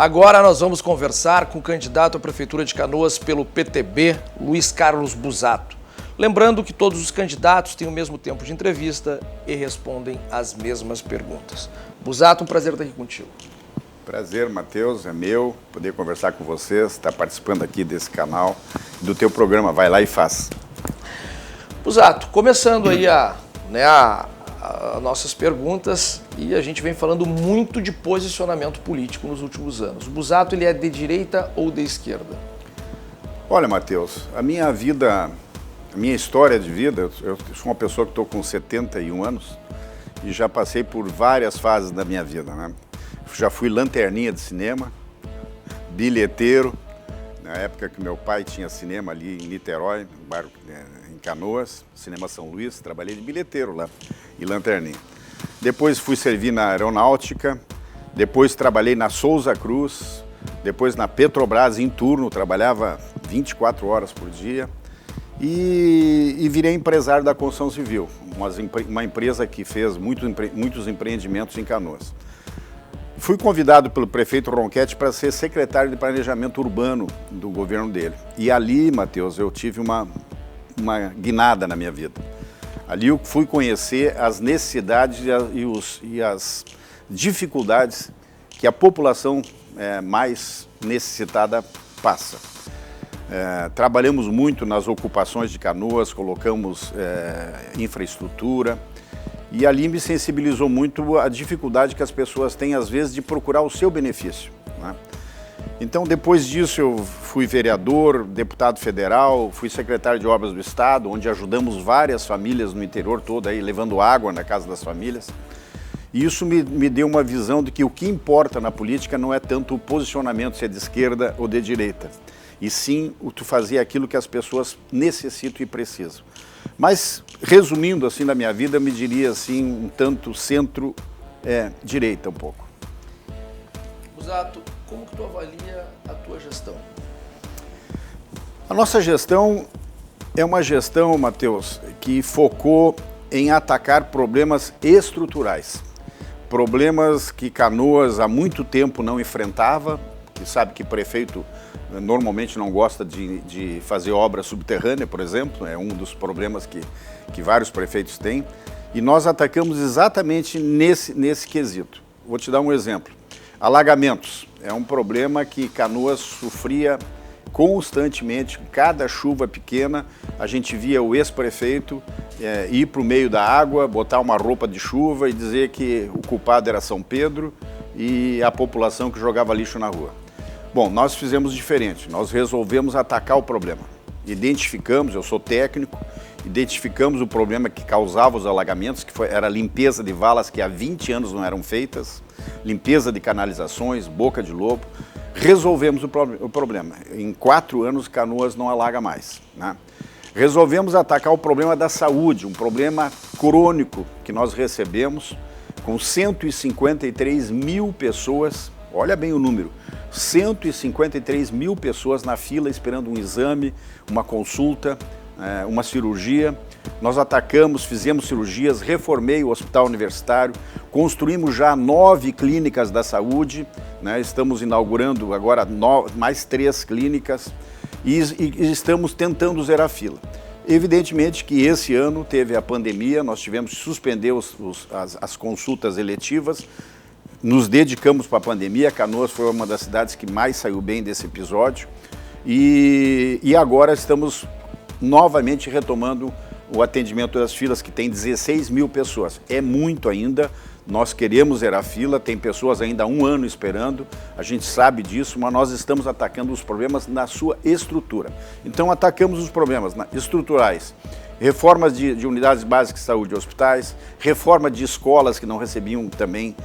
Agora nós vamos conversar com o candidato à Prefeitura de Canoas pelo PTB, Luiz Carlos Busato. Lembrando que todos os candidatos têm o mesmo tempo de entrevista e respondem as mesmas perguntas. Busato, um prazer estar aqui contigo. Prazer, Matheus, é meu poder conversar com vocês, estar participando aqui desse canal, do teu programa, vai lá e faz. Busato, começando aí as nossas perguntas, e a gente vem falando muito de posicionamento político nos últimos anos. O Busato, ele é de direita ou de esquerda? Olha, Matheus, a minha história de vida, eu sou uma pessoa que estou com 71 anos e já passei por várias fases da minha vida, né? Já fui lanterninha de cinema, bilheteiro, na época que meu pai tinha cinema ali em Niterói, no bairro, em Canoas, Cinema São Luís, trabalhei de bilheteiro lá e lanterninha. Depois fui servir na aeronáutica, depois trabalhei na Souza Cruz, depois na Petrobras em turno, trabalhava 24 horas por dia e virei empresário da construção civil, uma empresa que fez muitos empreendimentos em Canoas. Fui convidado pelo prefeito Ronchetti para ser secretário de planejamento urbano do governo dele. E ali, Matheus, eu tive uma guinada na minha vida. Ali eu fui conhecer as necessidades e as dificuldades que a população mais necessitada passa. Trabalhamos muito nas ocupações de Canoas, colocamos infraestrutura. E ali me sensibilizou muito a dificuldade que as pessoas têm, às vezes, de procurar o seu benefício, né? Então, depois disso, eu fui vereador, deputado federal, fui secretário de Obras do Estado, onde ajudamos várias famílias no interior todo, aí, levando água na casa das famílias. E isso me deu uma visão de que o que importa na política não é tanto o posicionamento, se é de esquerda ou de direita, e sim tu fazer aquilo que as pessoas necessitam e precisam. Mas, resumindo assim na minha vida, eu me diria assim, um tanto centro-direita um pouco. Busato, como que tu avalia a tua gestão? A nossa gestão é uma gestão, Matheus, que focou em atacar problemas estruturais. Problemas que Canoas há muito tempo não enfrentava, que sabe que prefeito normalmente não gosta de fazer obra subterrânea, por exemplo, é um dos problemas que vários prefeitos têm, e nós atacamos exatamente nesse quesito. Vou te dar um exemplo. Alagamentos é um problema que Canoas sofria constantemente, cada chuva pequena, a gente via o ex-prefeito ir para o meio da água, botar uma roupa de chuva e dizer que o culpado era São Pedro e a população que jogava lixo na rua. Bom, nós fizemos diferente, nós resolvemos atacar o problema. Identificamos, eu sou técnico, identificamos o problema que causava os alagamentos, que era a limpeza de valas que há 20 anos não eram feitas, limpeza de canalizações, boca de lobo. Resolvemos o problema. Em 4 anos, Canoas não alaga mais, né? Resolvemos atacar o problema da saúde, um problema crônico que nós recebemos com 153 mil pessoas, olha bem o número, 153 mil pessoas na fila esperando um exame, uma consulta, uma cirurgia. Nós atacamos, fizemos cirurgias, reformei o hospital universitário, construímos já 9 clínicas da saúde, né? Estamos inaugurando agora mais 3 clínicas e estamos tentando zerar a fila. Evidentemente que esse ano teve a pandemia, nós tivemos que suspender as consultas eletivas, nos dedicamos para a pandemia. Canoas foi uma das cidades que mais saiu bem desse episódio e agora estamos novamente retomando o atendimento das filas, que tem 16 mil pessoas. É muito ainda, nós queremos zerar a fila, tem pessoas ainda há 1 ano esperando, a gente sabe disso, mas nós estamos atacando os problemas na sua estrutura. Então atacamos os problemas estruturais, reformas de unidades básicas de saúde e hospitais, reforma de escolas que não recebiam também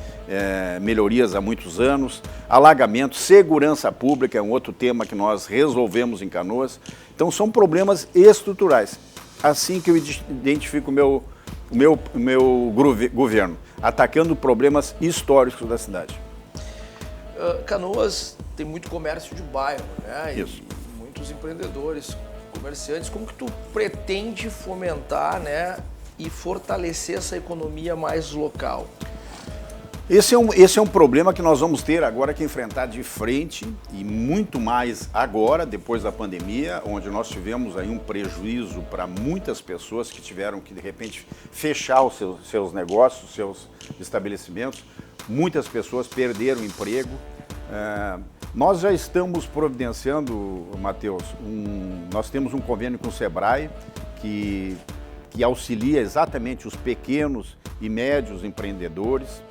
melhorias há muitos anos, alagamento, segurança pública é um outro tema que nós resolvemos em Canoas. Então são problemas estruturais. Assim que eu identifico o meu governo, atacando problemas históricos da cidade. Canoas tem muito comércio de bairro, né? Isso. E muitos empreendedores, comerciantes. Como que tu pretende fomentar, né, e fortalecer essa economia mais local? Esse é um problema que nós vamos ter agora que enfrentar de frente, e muito mais agora, depois da pandemia, onde nós tivemos aí um prejuízo para muitas pessoas que tiveram que, de repente, fechar os seus negócios, seus estabelecimentos. Muitas pessoas perderam o emprego. Nós já estamos providenciando, Matheus, nós temos um convênio com o Sebrae que auxilia exatamente os pequenos e médios empreendedores.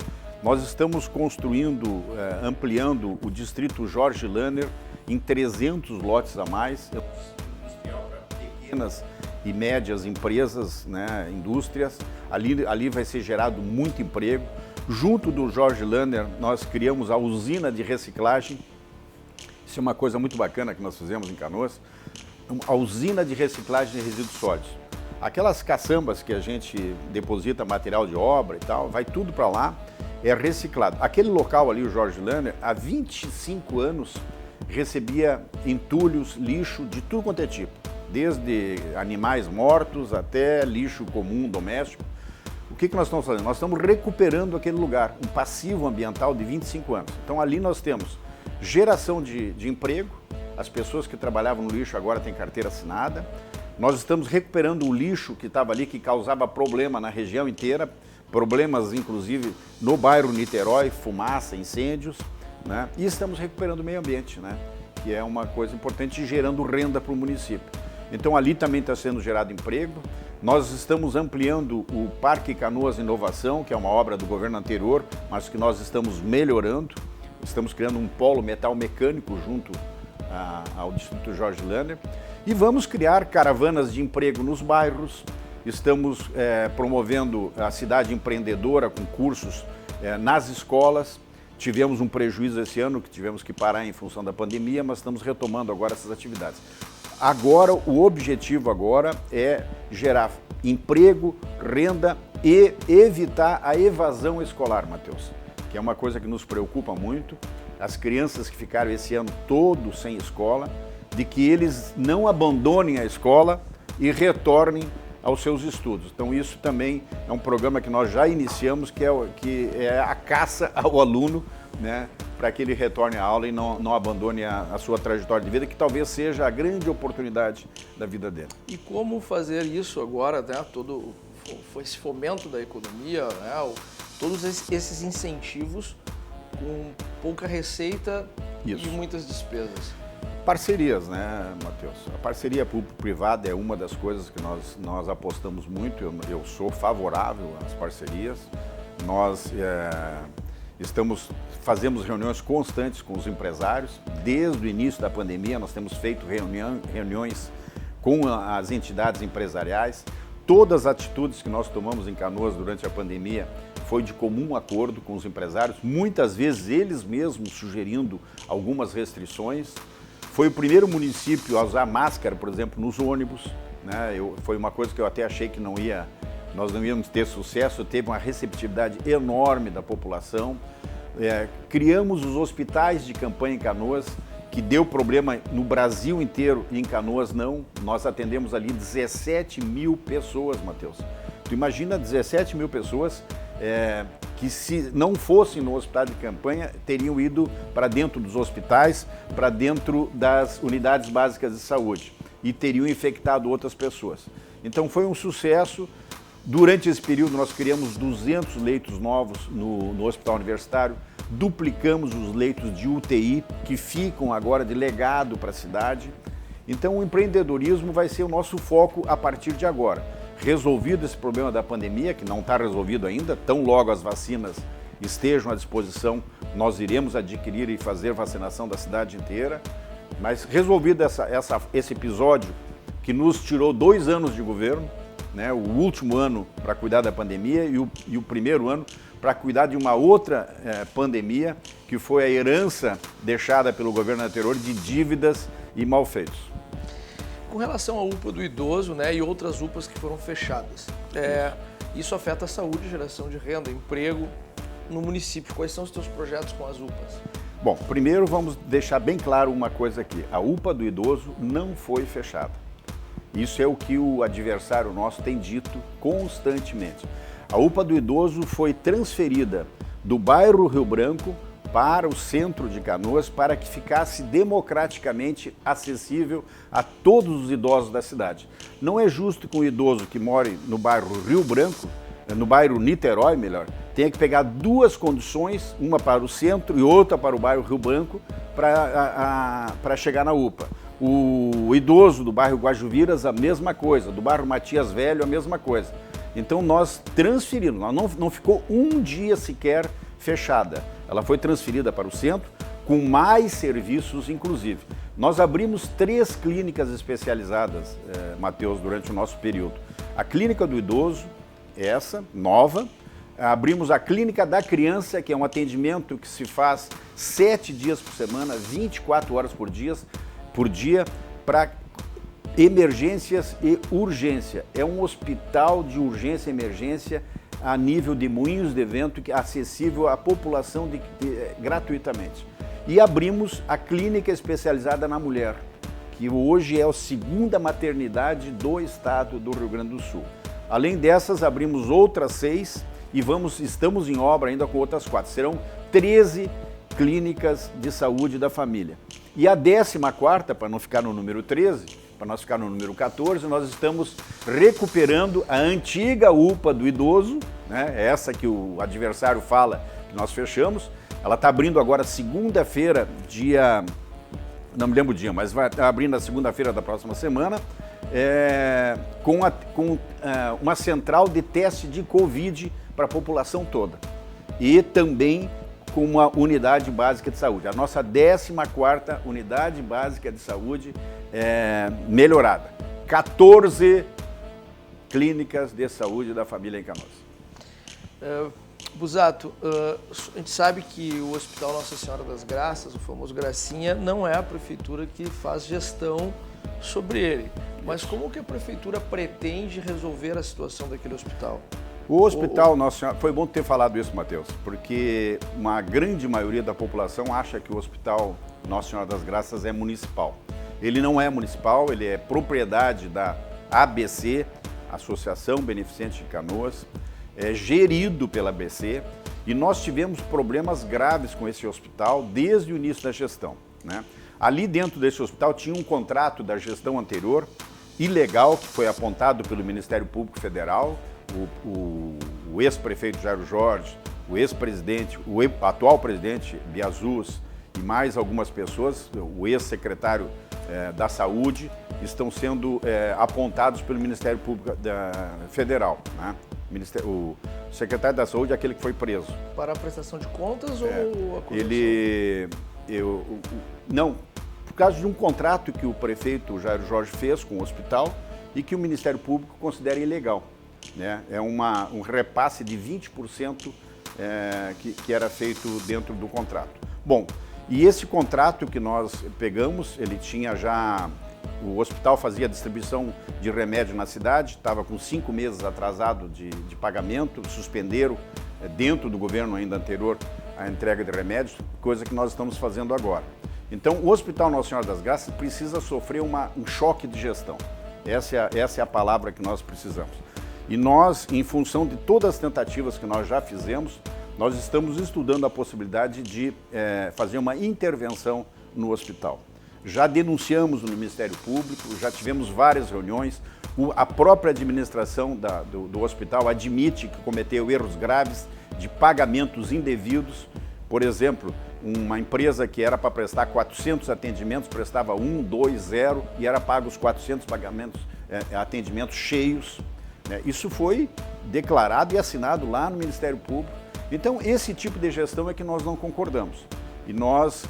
Nós estamos construindo, ampliando o distrito Jorge Lanner em 300 lotes a mais, industrial para pequenas e médias empresas, né, indústrias. Ali vai ser gerado muito emprego. Junto do Jorge Lanner, nós criamos a usina de reciclagem. Isso é uma coisa muito bacana que nós fizemos em Canoas. A usina de reciclagem de resíduos sólidos. Aquelas caçambas que a gente deposita material de obra e tal, vai tudo para lá, é reciclado. Aquele local ali, o Jorge Lanner, há 25 anos recebia entulhos, lixo de tudo quanto é tipo, desde animais mortos até lixo comum, doméstico. O que nós estamos fazendo? Nós estamos recuperando aquele lugar, um passivo ambiental de 25 anos. Então ali nós temos geração de emprego, as pessoas que trabalhavam no lixo agora têm carteira assinada. Nós estamos recuperando o lixo que estava ali, que causava problema na região inteira, problemas inclusive no bairro Niterói, fumaça, incêndios, né? E estamos recuperando o meio ambiente, né? Que é uma coisa importante, gerando renda para o município. Então ali também está sendo gerado emprego. Nós estamos ampliando o Parque Canoas Inovação, que é uma obra do governo anterior, mas que nós estamos melhorando. Estamos criando um polo metal mecânico junto ao Distrito Jorge Lanner. E vamos criar caravanas de emprego nos bairros. Estamos promovendo a cidade empreendedora com cursos nas escolas. Tivemos um prejuízo esse ano que tivemos que parar em função da pandemia, mas estamos retomando agora essas atividades. Agora, o objetivo agora é gerar emprego, renda e evitar a evasão escolar, Matheus, que é uma coisa que nos preocupa muito. As crianças que ficaram esse ano todo sem escola, de que eles não abandonem a escola e retornem aos seus estudos. Então isso também é um programa que nós já iniciamos, que é a caça ao aluno, né, para que ele retorne à aula e não abandone a sua trajetória de vida, que talvez seja a grande oportunidade da vida dele. E como fazer isso agora, né, todo esse fomento da economia, né, todos esses incentivos com pouca receita e muitas despesas? Parcerias, né, Matheus? A parceria público-privada é uma das coisas que nós apostamos muito. Eu sou favorável às parcerias. Nós fazemos reuniões constantes com os empresários. Desde o início da pandemia, nós temos feito reuniões com as entidades empresariais. Todas as atitudes que nós tomamos em Canoas durante a pandemia foi de comum acordo com os empresários, muitas vezes eles mesmos sugerindo algumas restrições. Foi o primeiro município a usar máscara, por exemplo, nos ônibus, né? Foi uma coisa que eu até achei que nós não íamos ter sucesso, teve uma receptividade enorme da população. Criamos os hospitais de campanha em Canoas, que deu problema no Brasil inteiro e em Canoas não. Nós atendemos ali 17 mil pessoas, Matheus. Tu imagina 17 mil pessoas que se não fossem no hospital de campanha, teriam ido para dentro dos hospitais, para dentro das unidades básicas de saúde e teriam infectado outras pessoas. Então foi um sucesso. Durante esse período nós criamos 200 leitos novos no hospital universitário, duplicamos os leitos de UTI que ficam agora de legado para a cidade. Então o empreendedorismo vai ser o nosso foco a partir de agora. Resolvido esse problema da pandemia, que não está resolvido ainda, tão logo as vacinas estejam à disposição, nós iremos adquirir e fazer vacinação da cidade inteira. Mas resolvido esse episódio que nos tirou 2 anos de governo, né, o último ano para cuidar da pandemia e o primeiro ano para cuidar de uma outra pandemia, que foi a herança deixada pelo governo anterior de dívidas e malfeitos. Com relação à UPA do idoso, né, e outras UPAs que foram fechadas, isso afeta a saúde, geração de renda, emprego no município. Quais são os teus projetos com as UPAs? Bom, primeiro vamos deixar bem claro uma coisa aqui. A UPA do idoso não foi fechada. Isso é o que o adversário nosso tem dito constantemente. A UPA do idoso foi transferida do bairro Rio Branco para o centro de Canoas, para que ficasse democraticamente acessível a todos os idosos da cidade. Não é justo que um idoso que mora no bairro Rio Branco, no bairro Niterói, melhor, tenha que pegar duas conduções, uma para o centro e outra para o bairro Rio Branco, para chegar na UPA. O idoso do bairro Guajuviras, a mesma coisa, do bairro Matias Velho, a mesma coisa. Então nós transferimos, não ficou um dia sequer fechada. Ela foi transferida para o centro, com mais serviços, inclusive. Nós abrimos 3 clínicas especializadas, Matheus, durante o nosso período. A Clínica do Idoso, essa, nova. Abrimos a Clínica da Criança, que é um atendimento que se faz 7 dias por semana, 24 horas por dia, para emergências e urgência. É um hospital de urgência e emergência a nível de Moinhos de Vento, que é acessível à população gratuitamente. E abrimos a Clínica Especializada na Mulher, que hoje é a 2ª maternidade do estado do Rio Grande do Sul. Além dessas, abrimos outras 6 e estamos em obra ainda com outras 4. Serão 13 clínicas de saúde da família. E a 14ª, para não ficar no número 13, para nós ficar no número 14, nós estamos recuperando a antiga UPA do idoso, né? Essa que o adversário fala que nós fechamos. Ela está abrindo agora segunda-feira, não me lembro o dia, mas vai estar abrindo na segunda-feira da próxima semana, com uma central de teste de Covid para a população toda. E também com uma unidade básica de saúde. A nossa 14ª unidade básica de saúde melhorada. 14 clínicas de saúde da família em Canoas. Busato, a gente sabe que o Hospital Nossa Senhora das Graças, o famoso Gracinha, não é a prefeitura que faz gestão sobre ele. Mas como que a prefeitura pretende resolver a situação daquele hospital? O Hospital Nossa Senhora, foi bom ter falado isso, Matheus, porque uma grande maioria da população acha que o Hospital Nossa Senhora das Graças é municipal. Ele não é municipal, ele é propriedade da ABC, Associação Beneficente de Canoas, é gerido pela ABC, e nós tivemos problemas graves com esse hospital desde o início da gestão, né? Ali dentro desse hospital tinha um contrato da gestão anterior, ilegal, que foi apontado pelo Ministério Público Federal. O ex-prefeito Jairo Jorge, o ex-presidente, o atual presidente Biazuz e mais algumas pessoas, o ex-secretário da Saúde, estão sendo apontados pelo Ministério Público Federal, né? O secretário da Saúde é aquele que foi preso. Para a prestação de contas ou acusação? Não, por causa de um contrato que o prefeito Jairo Jorge fez com o hospital e que o Ministério Público considera ilegal, né? É um repasse de 20% que era feito dentro do contrato. Bom, e esse contrato que nós pegamos, ele tinha já... O hospital fazia distribuição de remédio na cidade, estava com 5 meses atrasado de pagamento, suspenderam dentro do governo ainda anterior a entrega de remédios, coisa que nós estamos fazendo agora. Então, o Hospital Nossa Senhora das Graças precisa sofrer um choque de gestão. Essa é a palavra que nós precisamos. E nós, em função de todas as tentativas que nós já fizemos, nós estamos estudando a possibilidade de fazer uma intervenção no hospital. Já denunciamos no Ministério Público, já tivemos várias reuniões, a própria administração do hospital admite que cometeu erros graves de pagamentos indevidos. Por exemplo, uma empresa que era para prestar 400 atendimentos, prestava 1, 2, 0 e era pago os 400 atendimentos cheios. Isso foi declarado e assinado lá no Ministério Público. Então, esse tipo de gestão é que nós não concordamos. E nós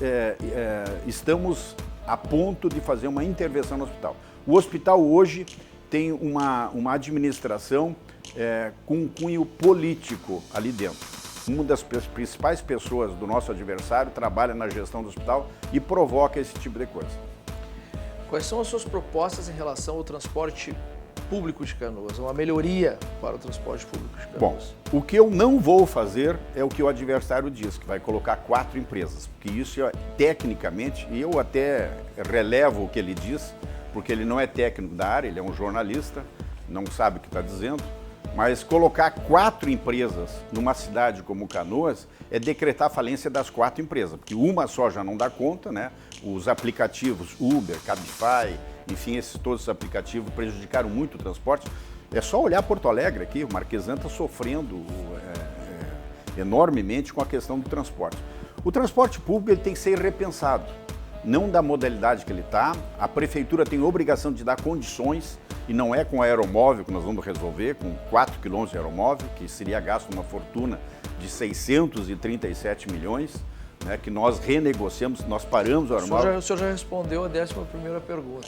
estamos a ponto de fazer uma intervenção no hospital. O hospital hoje tem uma administração com um cunho político ali dentro. Uma das principais pessoas do nosso adversário trabalha na gestão do hospital e provoca esse tipo de coisa. Quais são as suas propostas em relação ao transporte público de Canoas, uma melhoria para o transporte público de Canoas? Bom, o que eu não vou fazer é o que o adversário diz, que vai colocar 4 empresas, porque isso tecnicamente, e eu até relevo o que ele diz, porque ele não é técnico da área, ele é um jornalista, não sabe o que está dizendo, Mas colocar 4 empresas numa cidade como Canoas é decretar a falência das 4 empresas, porque uma só já não dá conta, né? Os aplicativos Uber, Cabify, enfim, todos esses aplicativos prejudicaram muito o transporte. É só olhar Porto Alegre aqui, o Marquesan está sofrendo enormemente com a questão do transporte. O transporte público ele tem que ser repensado, não da modalidade que ele está. A prefeitura tem obrigação de dar condições, e não é com a aeromóvel que nós vamos resolver, com 4 quilômetros de aeromóvel, que seria gasto uma fortuna de 637 milhões, né, que nós renegociamos, nós paramos o aeromóvel. O senhor já respondeu a 11ª pergunta.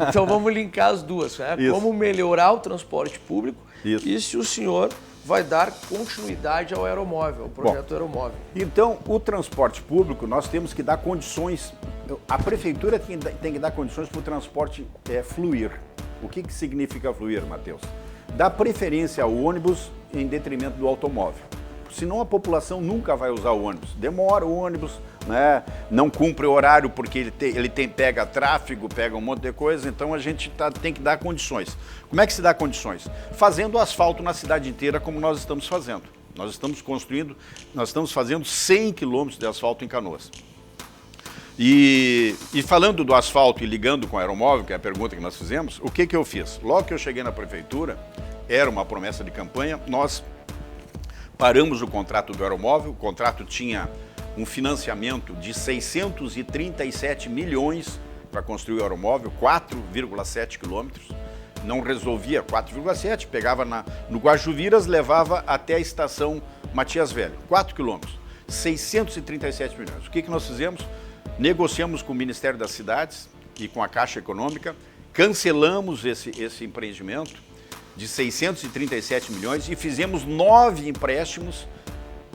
Então vamos linkar as duas, né? Como melhorar o transporte público e se o senhor vai dar continuidade ao aeromóvel, ao projeto aeromóvel. Então, o transporte público, nós temos que dar condições, a prefeitura tem que dar condições para o transporte fluir. O que significa fluir, Matheus? Dar preferência ao ônibus em detrimento do automóvel. Senão a população nunca vai usar o ônibus. Demora o ônibus, né? Não cumpre o horário porque pega tráfego, pega um monte de coisa, então a gente tem que dar condições. Como é que se dá condições? Fazendo asfalto na cidade inteira como nós estamos fazendo. Nós estamos fazendo 100 quilômetros de asfalto em Canoas. E falando do asfalto e ligando com o aeromóvel, que é a pergunta que nós fizemos, o que eu fiz? Logo que eu cheguei na prefeitura, era uma promessa de campanha, nós paramos o contrato do aeromóvel, o contrato tinha um financiamento de 637 milhões para construir o aeromóvel, 4,7 quilômetros, não resolvia 4,7, pegava no Guajuviras, levava até a estação Matias Velho, 4 quilômetros, 637 milhões. O que nós fizemos? Negociamos com o Ministério das Cidades e com a Caixa Econômica, cancelamos esse empreendimento de 637 milhões e fizemos 9 empréstimos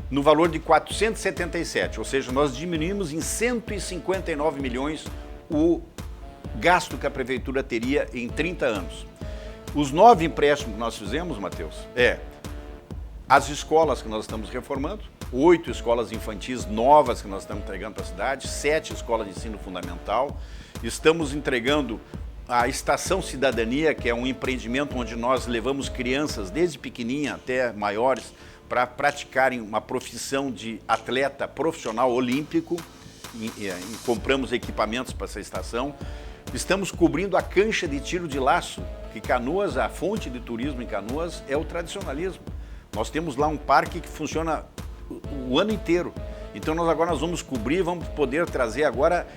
no valor de 477, ou seja, nós diminuímos em 159 milhões o gasto que a prefeitura teria em 30 anos. Os 9 empréstimos que nós fizemos, Matheus, as escolas que nós estamos reformando, 8 escolas infantis novas que nós estamos entregando para a cidade, 7 escolas de ensino fundamental. Estamos entregando a Estação Cidadania, que é um empreendimento onde nós levamos crianças desde pequenininha até maiores para praticarem uma profissão de atleta profissional olímpico e compramos equipamentos para essa estação. Estamos cobrindo a cancha de tiro de laço, que Canoas, a fonte de turismo em Canoas é o tradicionalismo. Nós temos lá um parque que funciona o ano inteiro. Então nós vamos cobrir, vamos poder trazer agora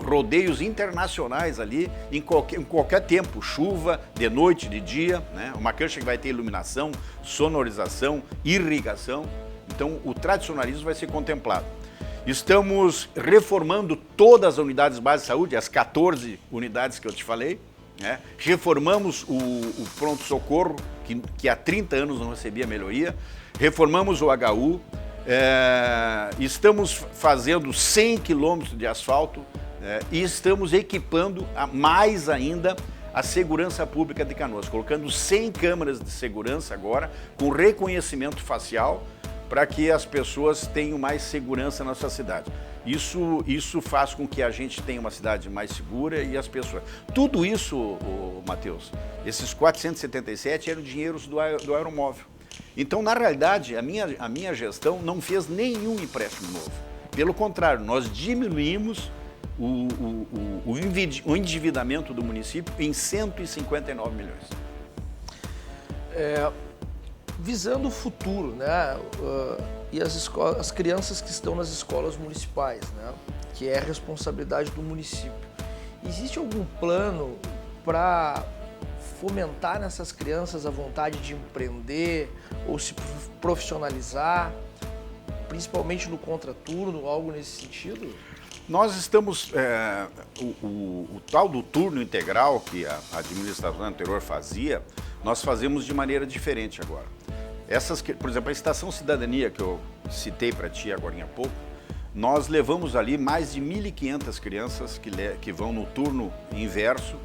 rodeios internacionais ali em qualquer tempo, chuva, de noite, de dia, né? Uma cancha que vai ter iluminação, sonorização, irrigação. Então o tradicionalismo vai ser contemplado. Estamos reformando todas as unidades básicas de saúde, as 14 unidades que eu te falei, né? Reformamos o pronto-socorro, que há 30 anos não recebia melhoria. Reformamos o HU, estamos fazendo 100 quilômetros de asfalto e estamos equipando mais ainda a segurança pública de Canoas, colocando 100 câmeras de segurança agora, com reconhecimento facial, para que as pessoas tenham mais segurança na nossa cidade. Isso faz com que a gente tenha uma cidade mais segura e as pessoas... Tudo isso, Matheus, esses 477 eram dinheiros do aeromóvel. Então, na realidade, a minha gestão não fez nenhum empréstimo novo. Pelo contrário, nós diminuímos o endividamento do município em 159 milhões. Visando o futuro, né? E as crianças que estão nas escolas municipais, né? Que é a responsabilidade do município. Existe algum plano para fomentar nessas crianças a vontade de empreender ou se profissionalizar, principalmente no contraturno, algo nesse sentido? Nós estamos, o tal do turno integral que a administração anterior fazia, nós fazemos de maneira diferente agora. Por exemplo, a Estação Cidadania que eu citei para ti agora há pouco, nós levamos ali mais de 1.500 crianças que vão no turno inverso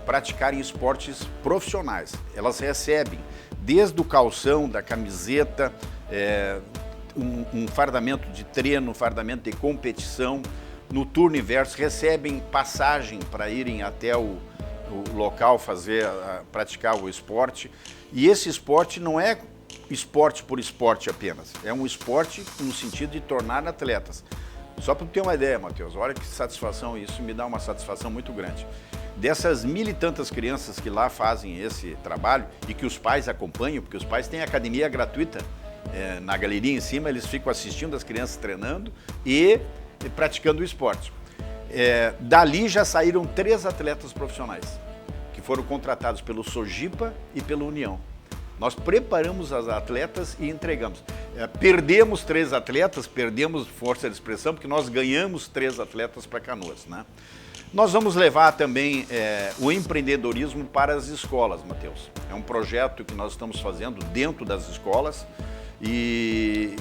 praticarem esportes profissionais. Elas recebem desde o calção, da camiseta, um fardamento de treino, um fardamento de competição. No turno inverso recebem passagem para irem até o local praticar o esporte. E esse esporte não é esporte por esporte apenas, é um esporte no sentido de tornar atletas. Só para ter uma ideia, Matheus, olha que satisfação, isso me dá uma satisfação muito grande. Dessas 1.000 e tantas crianças que lá fazem esse trabalho e que os pais acompanham, porque os pais têm academia gratuita na galeria em cima, eles ficam assistindo as crianças treinando e praticando o esporte. Dali já saíram 3 atletas profissionais, que foram contratados pelo Sojipa e pela União. Nós preparamos as atletas e entregamos. Perdemos 3 atletas, perdemos força de expressão, porque nós ganhamos 3 atletas para Canoas, né? Nós vamos levar também o empreendedorismo para as escolas, Matheus. É um projeto que nós estamos fazendo dentro das escolas e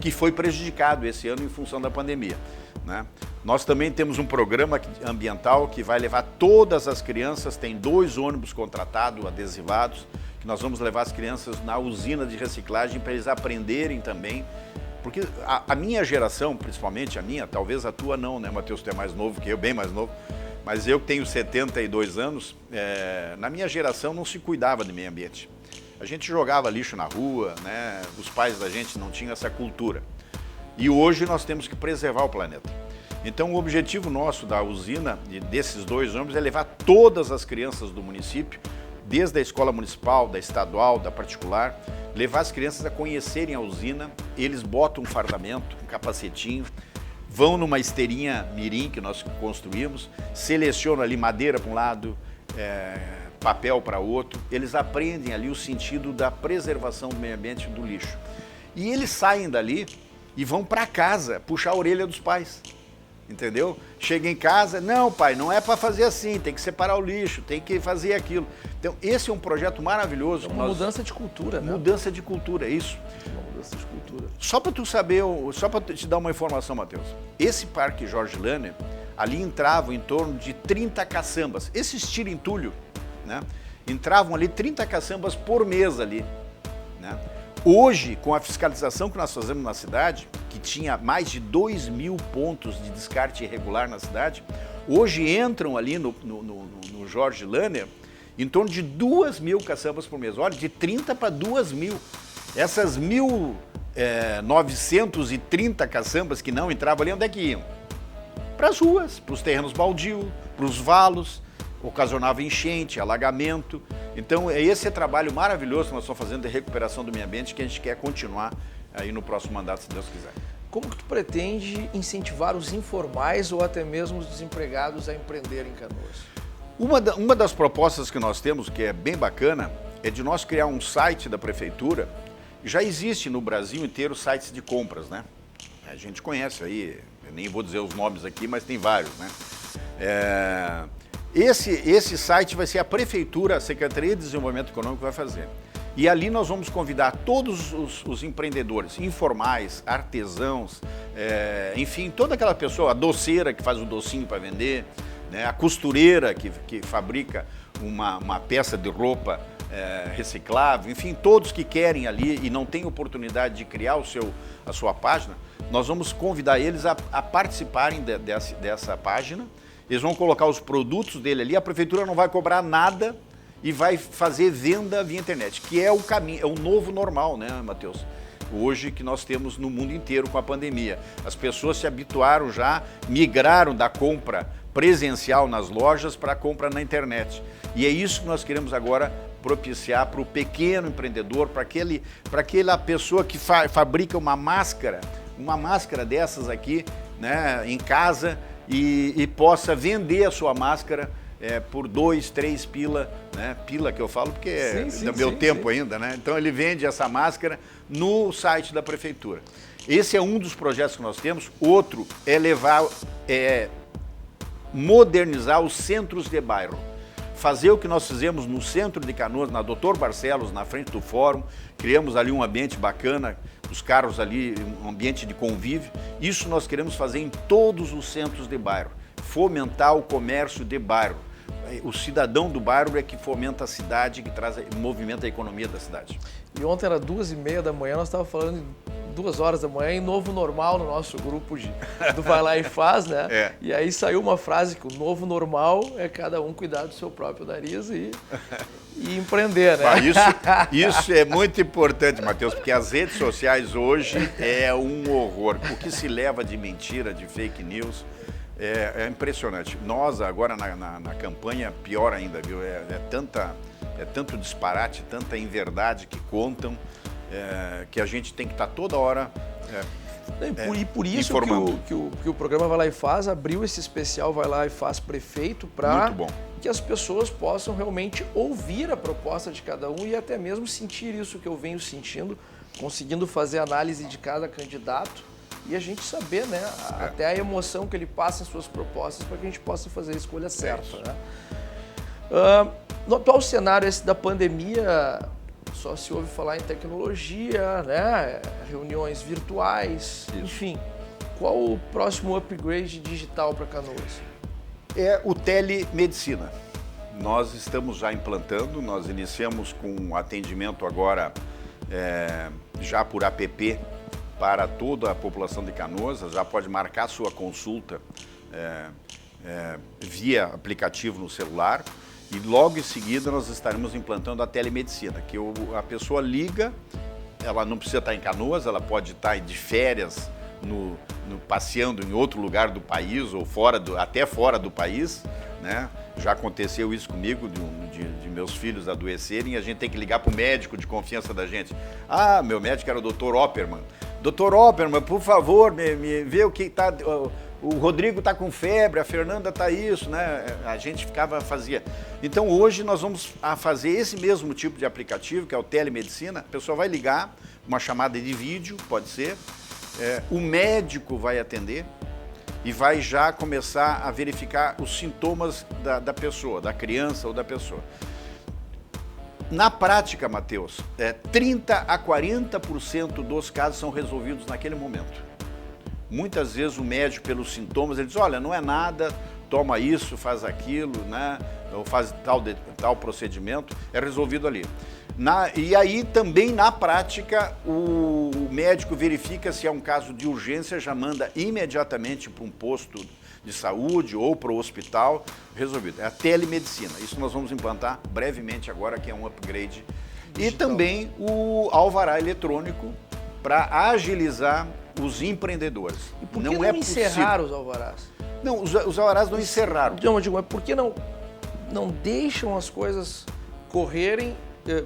que foi prejudicado esse ano em função da pandemia, né? Nós também temos um programa ambiental que vai levar todas as crianças, tem 2 ônibus contratados, adesivados, que nós vamos levar as crianças na usina de reciclagem para eles aprenderem também. Porque a minha geração, principalmente a minha, talvez a tua não, né, Matheus? Tu é mais novo que eu, bem mais novo. Mas eu que tenho 72 anos, na minha geração não se cuidava do meio ambiente. A gente jogava lixo na rua, né? Os pais da gente não tinham essa cultura. E hoje nós temos que preservar o planeta. Então o objetivo nosso da usina, desses 2 ônibus, é levar todas as crianças do município, desde a escola municipal, da estadual, da particular, levar as crianças a conhecerem a usina. Eles botam um fardamento, um capacetinho, vão numa esteirinha mirim que nós construímos, selecionam ali madeira para um lado, papel para outro. Eles aprendem ali o sentido da preservação do meio ambiente e do lixo. E eles saem dali e vão para casa puxar a orelha dos pais. Entendeu? Chega em casa, não, pai, não é para fazer assim, tem que separar o lixo, tem que fazer aquilo. Então, esse é um projeto maravilhoso. É uma mudança de cultura, né? Mudança de cultura, isso. Uma mudança de cultura. Só para tu saber, só para te dar uma informação, Matheus. Esse Parque Jorge Lanner, ali entravam em torno de 30 caçambas. Esses tira-entulho, né? Entravam ali 30 caçambas por mês ali, né? Hoje, com a fiscalização que nós fazemos na cidade, que tinha mais de 2.000 pontos de descarte irregular na cidade, hoje entram ali no Jorge Lanner em torno de 2.000 caçambas por mês. Olha, de 30 para 2.000. Essas 1.930 caçambas que não entravam ali, onde é que iam? Para as ruas, para os terrenos baldios, para os valos, ocasionava enchente, alagamento. Então, esse trabalho maravilhoso que nós estamos fazendo de recuperação do meio ambiente que a gente quer continuar aí no próximo mandato, se Deus quiser. Como que tu pretende incentivar os informais ou até mesmo os desempregados a empreender em Canoas? Uma das propostas que nós temos, que é bem bacana, é de nós criar um site da prefeitura. Já existe no Brasil inteiro sites de compras, né? A gente conhece aí, eu nem vou dizer os nomes aqui, mas tem vários, né? Esse site vai ser a Prefeitura, a Secretaria de Desenvolvimento Econômico que vai fazer. E ali nós vamos convidar todos os empreendedores, informais, artesãos, enfim, toda aquela pessoa, a doceira que faz o docinho para vender, né, a costureira que fabrica uma peça de roupa reciclável, enfim, todos que querem ali e não têm oportunidade de criar a sua página, nós vamos convidar eles a participarem dessa página. Eles vão colocar os produtos dele ali, a prefeitura não vai cobrar nada e vai fazer venda via internet, que é o caminho, é o novo normal, né, Matheus? Hoje que nós temos no mundo inteiro com a pandemia. As pessoas se habituaram já, migraram da compra presencial nas lojas para a compra na internet. E é isso que nós queremos agora propiciar para o pequeno empreendedor, para aquela pessoa que fabrica uma máscara dessas aqui, né, em casa, e possa vender a sua máscara por 2, 3 pila, né? Pila que eu falo porque é do meu tempo ainda, né? Então ele vende essa máscara no site da prefeitura. Esse é um dos projetos que nós temos. Outro é modernizar os centros de bairro. Fazer o que nós fizemos no centro de Canoas, na Dr. Barcelos, na frente do fórum, criamos ali um ambiente bacana, os carros ali, um ambiente de convívio. Isso nós queremos fazer em todos os centros de bairro, fomentar o comércio de bairro. O cidadão do bairro é que fomenta a cidade, que movimenta a economia da cidade. E ontem era 2h30 da manhã, nós estávamos falando 2 horas da manhã, em Novo Normal, no nosso grupo do Vai Lá e Faz, né? E aí saiu uma frase que o novo normal é cada um cuidar do seu próprio nariz e empreender, né? Isso é muito importante, Matheus, porque as redes sociais hoje é um horror. O que se leva de mentira, de fake news, é impressionante. Nós, agora na campanha, pior ainda, viu? É tanto disparate, tanta inverdade que contam, que a gente tem que estar toda hora e por isso que o programa Vai Lá e Faz abriu esse especial Vai Lá e Faz Prefeito para que as pessoas possam realmente ouvir a proposta de cada um e até mesmo sentir isso que eu venho sentindo, conseguindo fazer análise de cada candidato e a gente saber, né, até a emoção que ele passa em suas propostas para que a gente possa fazer a escolha certa. Né? No atual cenário esse da pandemia, só se ouve falar em tecnologia, né? Reuniões virtuais, enfim. Qual o próximo upgrade digital para Canoas? É o telemedicina. Nós estamos já implantando, nós iniciamos com atendimento agora já por app para toda a população de Canoas, já pode marcar sua consulta via aplicativo no celular. E logo em seguida nós estaremos implantando a telemedicina, que a pessoa liga, ela não precisa estar em Canoas, ela pode estar de férias, passeando em outro lugar do país ou até fora do país, né? Já aconteceu isso comigo, de meus filhos adoecerem, e a gente tem que ligar para o médico de confiança da gente. Ah, meu médico era o Dr. Opperman. Dr. Opperman, por favor, me vê o que está... O Rodrigo está com febre, a Fernanda está isso, né? A gente fazia. Então hoje nós vamos fazer esse mesmo tipo de aplicativo, que é o telemedicina. A pessoa vai ligar, uma chamada de vídeo, pode ser. O médico vai atender e vai já começar a verificar os sintomas da pessoa, da criança ou da pessoa. Na prática, Matheus, 30% a 40% dos casos são resolvidos naquele momento. Muitas vezes o médico, pelos sintomas, ele diz, olha, não é nada, toma isso, faz aquilo, né? Ou faz tal procedimento, é resolvido ali. E aí também na prática o médico verifica se é um caso de urgência, já manda imediatamente para um posto de saúde ou para o hospital, resolvido. É a telemedicina, isso nós vamos implantar brevemente agora, que é um upgrade. Digital. E também o alvará eletrônico para agilizar os empreendedores. E por que não encerrar os alvarás? Não, os alvarás não encerraram. Não, eu digo, mas por que não deixam as coisas correrem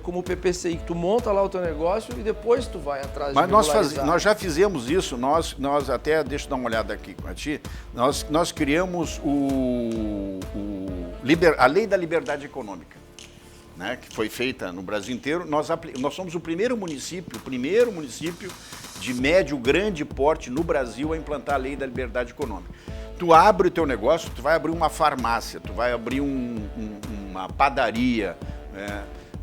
como o PPCI, que tu monta lá o teu negócio e depois tu vai atrás de regularizar? Mas nós já fizemos isso, nós até, deixa eu dar uma olhada aqui com a ti, nós criamos a Lei da Liberdade Econômica, né, que foi feita no Brasil inteiro. Nós somos o primeiro município de médio, grande porte no Brasil a implantar a Lei da Liberdade Econômica. Tu abre o teu negócio, tu vai abrir uma farmácia, tu vai abrir uma padaria,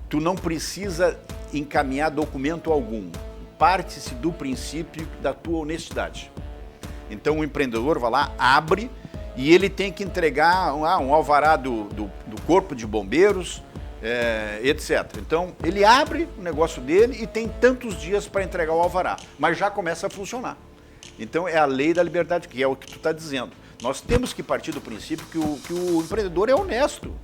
tu não precisa encaminhar documento algum. Parte-se do princípio da tua honestidade. Então o empreendedor vai lá, abre e ele tem que entregar um alvará do Corpo de Bombeiros, etc. Então, ele abre o negócio dele e tem tantos dias para entregar o alvará, mas já começa a funcionar. Então, é a lei da liberdade, que é o que tu está dizendo. Nós temos que partir do princípio que o empreendedor é honesto,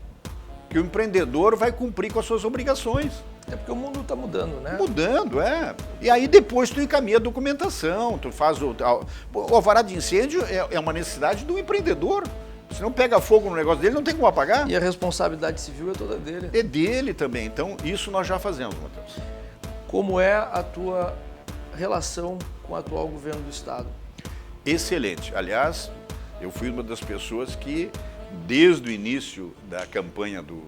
que o empreendedor vai cumprir com as suas obrigações. É porque o mundo está mudando, né? Mudando, E aí depois tu encaminha a documentação, tu faz o alvará de incêndio é uma necessidade do empreendedor. Se não pega fogo no negócio dele, não tem como apagar. E a responsabilidade civil é toda dele. É dele também. Então, isso nós já fazemos, Matheus. Como é a tua relação com o atual governo do Estado? Excelente. Aliás, eu fui uma das pessoas que, desde o início da campanha do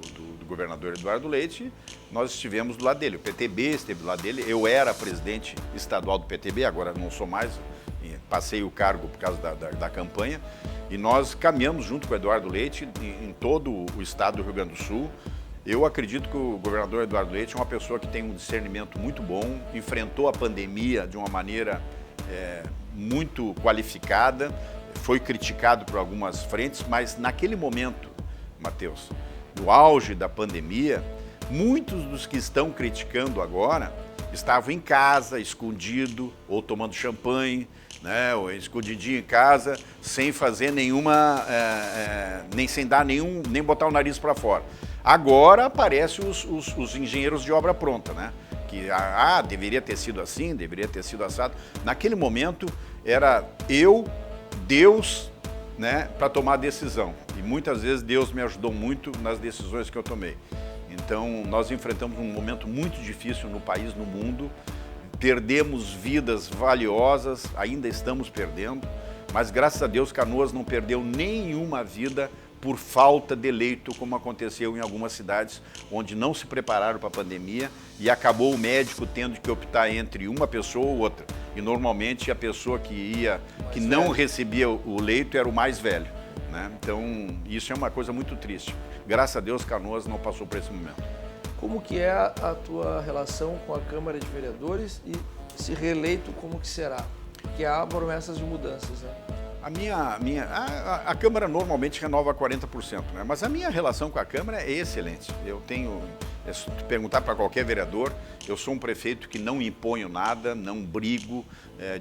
governador Eduardo Leite, nós estivemos do lado dele. O PTB esteve do lado dele. Eu era presidente estadual do PTB, agora não sou mais, passei o cargo por causa da campanha. E nós caminhamos junto com o Eduardo Leite em todo o estado do Rio Grande do Sul. Eu acredito que o governador Eduardo Leite é uma pessoa que tem um discernimento muito bom, enfrentou a pandemia de uma maneira muito qualificada, foi criticado por algumas frentes, mas naquele momento, Matheus, do auge da pandemia, muitos dos que estão criticando agora estavam em casa, escondido, ou tomando champanhe, né, ou escondidinho em casa, sem fazer nenhuma, nem botar o nariz para fora. Agora aparecem os engenheiros de obra pronta, né? Que deveria ter sido assim, deveria ter sido assado. Naquele momento era eu, Deus, né, para tomar a decisão. E muitas vezes Deus me ajudou muito nas decisões que eu tomei. Então nós enfrentamos um momento muito difícil no país, no mundo. Perdemos vidas valiosas, ainda estamos perdendo, mas graças a Deus Canoas não perdeu nenhuma vida por falta de leito, como aconteceu em algumas cidades onde não se prepararam para a pandemia e acabou o médico tendo que optar entre uma pessoa ou outra. E normalmente a pessoa que não recebia o leito era o mais velho, né? Então isso é uma coisa muito triste. Graças a Deus Canoas não passou por esse momento. Como que é a tua relação com a Câmara de Vereadores e, se reeleito, como que será? Porque há promessas de mudanças, né? A Câmara normalmente renova 40%, né? Mas a minha relação com a Câmara é excelente. Se perguntar para qualquer vereador, eu sou um prefeito que não imponho nada, não brigo,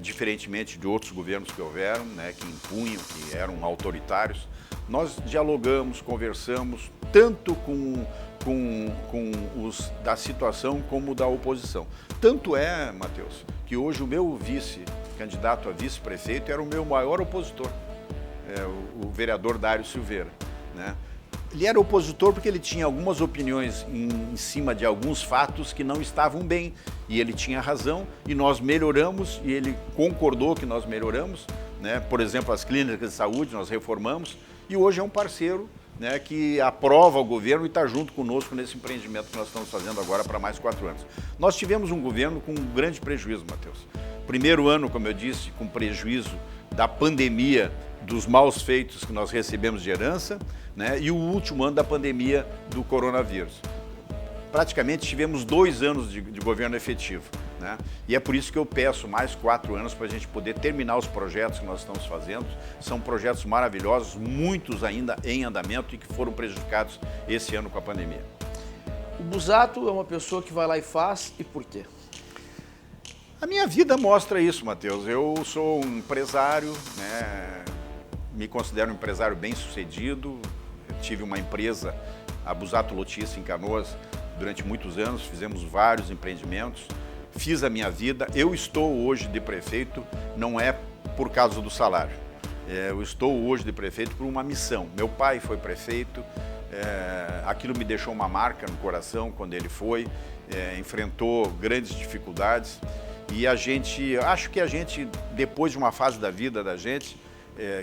diferentemente de outros governos que houveram, né, que impunham, que eram autoritários. Nós dialogamos, conversamos, tanto com os da situação como da oposição. Tanto é, Matheus, que hoje o meu candidato a vice-prefeito era o meu maior opositor, o vereador Dário Silveira, né? Ele era opositor porque ele tinha algumas opiniões em cima de alguns fatos que não estavam bem, e ele tinha razão, e nós melhoramos, e ele concordou que nós melhoramos, né? Por exemplo, as clínicas de saúde nós reformamos, e hoje é um parceiro, né, que aprova o governo e está junto conosco nesse empreendimento que nós estamos fazendo agora para mais 4 anos. Nós tivemos um governo com um grande prejuízo, Matheus. Primeiro ano, como eu disse, com prejuízo da pandemia, dos maus feitos que nós recebemos de herança, né, e o último ano da pandemia do coronavírus. Praticamente tivemos 2 anos de governo efetivo, né? E é por isso que eu peço mais 4 anos para a gente poder terminar os projetos que nós estamos fazendo. São projetos maravilhosos, muitos ainda em andamento e que foram prejudicados esse ano com a pandemia. O Busato é uma pessoa que vai lá e faz, e por quê? A minha vida mostra isso, Matheus. Eu sou um empresário, né? Me considero um empresário bem-sucedido. Tive uma empresa, a Busato Lotice, em Canoas, durante muitos anos, fizemos vários empreendimentos, fiz a minha vida. Eu estou hoje de prefeito, não é por causa do salário. Eu estou hoje de prefeito por uma missão. Meu pai foi prefeito, aquilo me deixou uma marca no coração quando ele foi, enfrentou grandes dificuldades. E acho que a gente, depois de uma fase da vida da gente,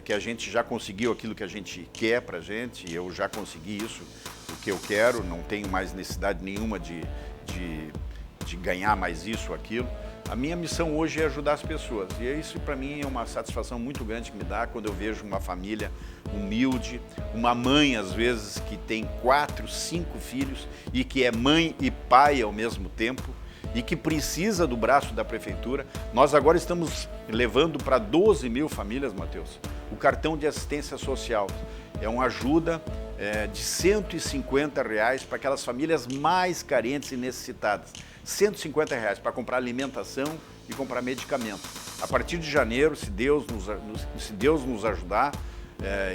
que a gente já conseguiu aquilo que a gente quer pra gente, eu já consegui isso, o que eu quero, não tenho mais necessidade nenhuma de ganhar mais isso ou aquilo. A minha missão hoje é ajudar as pessoas, e isso para mim é uma satisfação muito grande que me dá quando eu vejo uma família humilde, uma mãe às vezes que tem 4, 5 filhos e que é mãe e pai ao mesmo tempo, e que precisa do braço da prefeitura. Nós agora estamos levando para 12 mil famílias, Matheus, o cartão de assistência social. É uma ajuda de R$150 para aquelas famílias mais carentes e necessitadas. R$150 para comprar alimentação e comprar medicamento. A partir de janeiro, se Deus nos ajudar,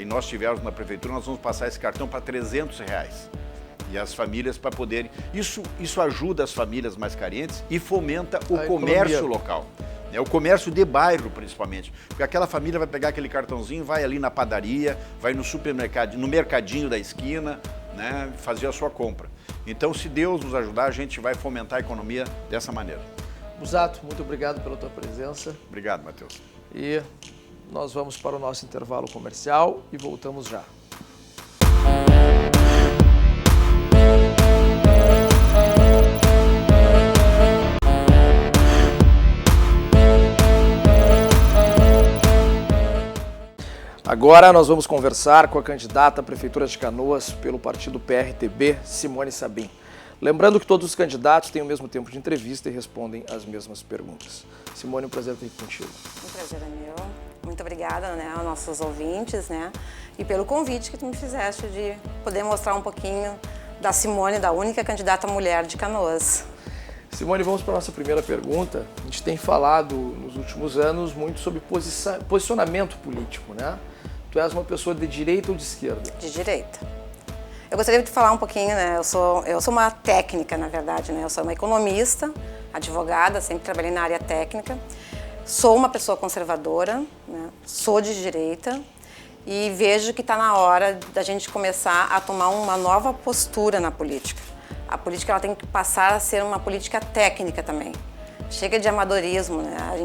e nós estivermos na prefeitura, nós vamos passar esse cartão para R$300. E as famílias para poderem... Isso ajuda as famílias mais carentes e fomenta o comércio local. O comércio de bairro, principalmente. Porque aquela família vai pegar aquele cartãozinho, vai ali na padaria, vai no supermercado, no mercadinho da esquina, né, fazer a sua compra. Então, se Deus nos ajudar, a gente vai fomentar a economia dessa maneira. Busato, muito obrigado pela tua presença. Obrigado, Matheus. E nós vamos para o nosso intervalo comercial e voltamos já. Agora nós vamos conversar com a candidata à Prefeitura de Canoas pelo partido PRTB, Simone Sabin. Lembrando que todos os candidatos têm o mesmo tempo de entrevista e respondem as mesmas perguntas. Simone, um prazer estar aqui contigo. Um prazer é meu. Muito obrigada, né, aos nossos ouvintes, né, e pelo convite que tu me fizeste de poder mostrar um pouquinho da Simone, da única candidata mulher de Canoas. Simone, vamos para a nossa primeira pergunta. A gente tem falado nos últimos anos muito sobre posicionamento político, né? Tu és uma pessoa de direita ou de esquerda? De direita. Eu gostaria de falar um pouquinho, né? Eu sou uma técnica, na verdade, né? Eu sou uma economista, advogada, sempre trabalhei na área técnica. Sou uma pessoa conservadora, né? Sou de direita e vejo que está na hora da gente começar a tomar uma nova postura na política. A política ela tem que passar a ser uma política técnica também. Chega de amadorismo, né? A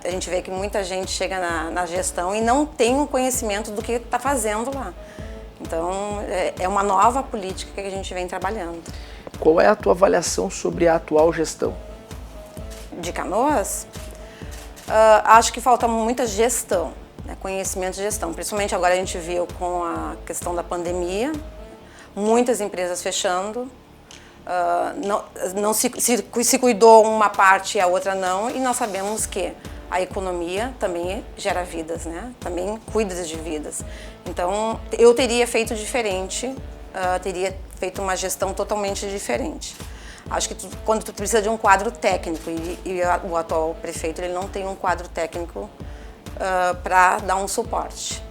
gente vê que muita gente chega na gestão e não tem um conhecimento do que está fazendo lá. Então, é uma nova política que a gente vem trabalhando. Qual é a tua avaliação sobre a atual gestão? De Canoas? Acho que falta muita gestão, né? Conhecimento de gestão. Principalmente agora a gente viu com a questão da pandemia, muitas empresas fechando. Não se cuidou uma parte e a outra não, e nós sabemos que a economia também gera vidas, né? Também cuida de vidas. Então, eu teria feito diferente, teria feito uma gestão totalmente diferente. Acho que quando tu precisa de um quadro técnico, e o atual prefeito ele não tem um quadro técnico para dar um suporte.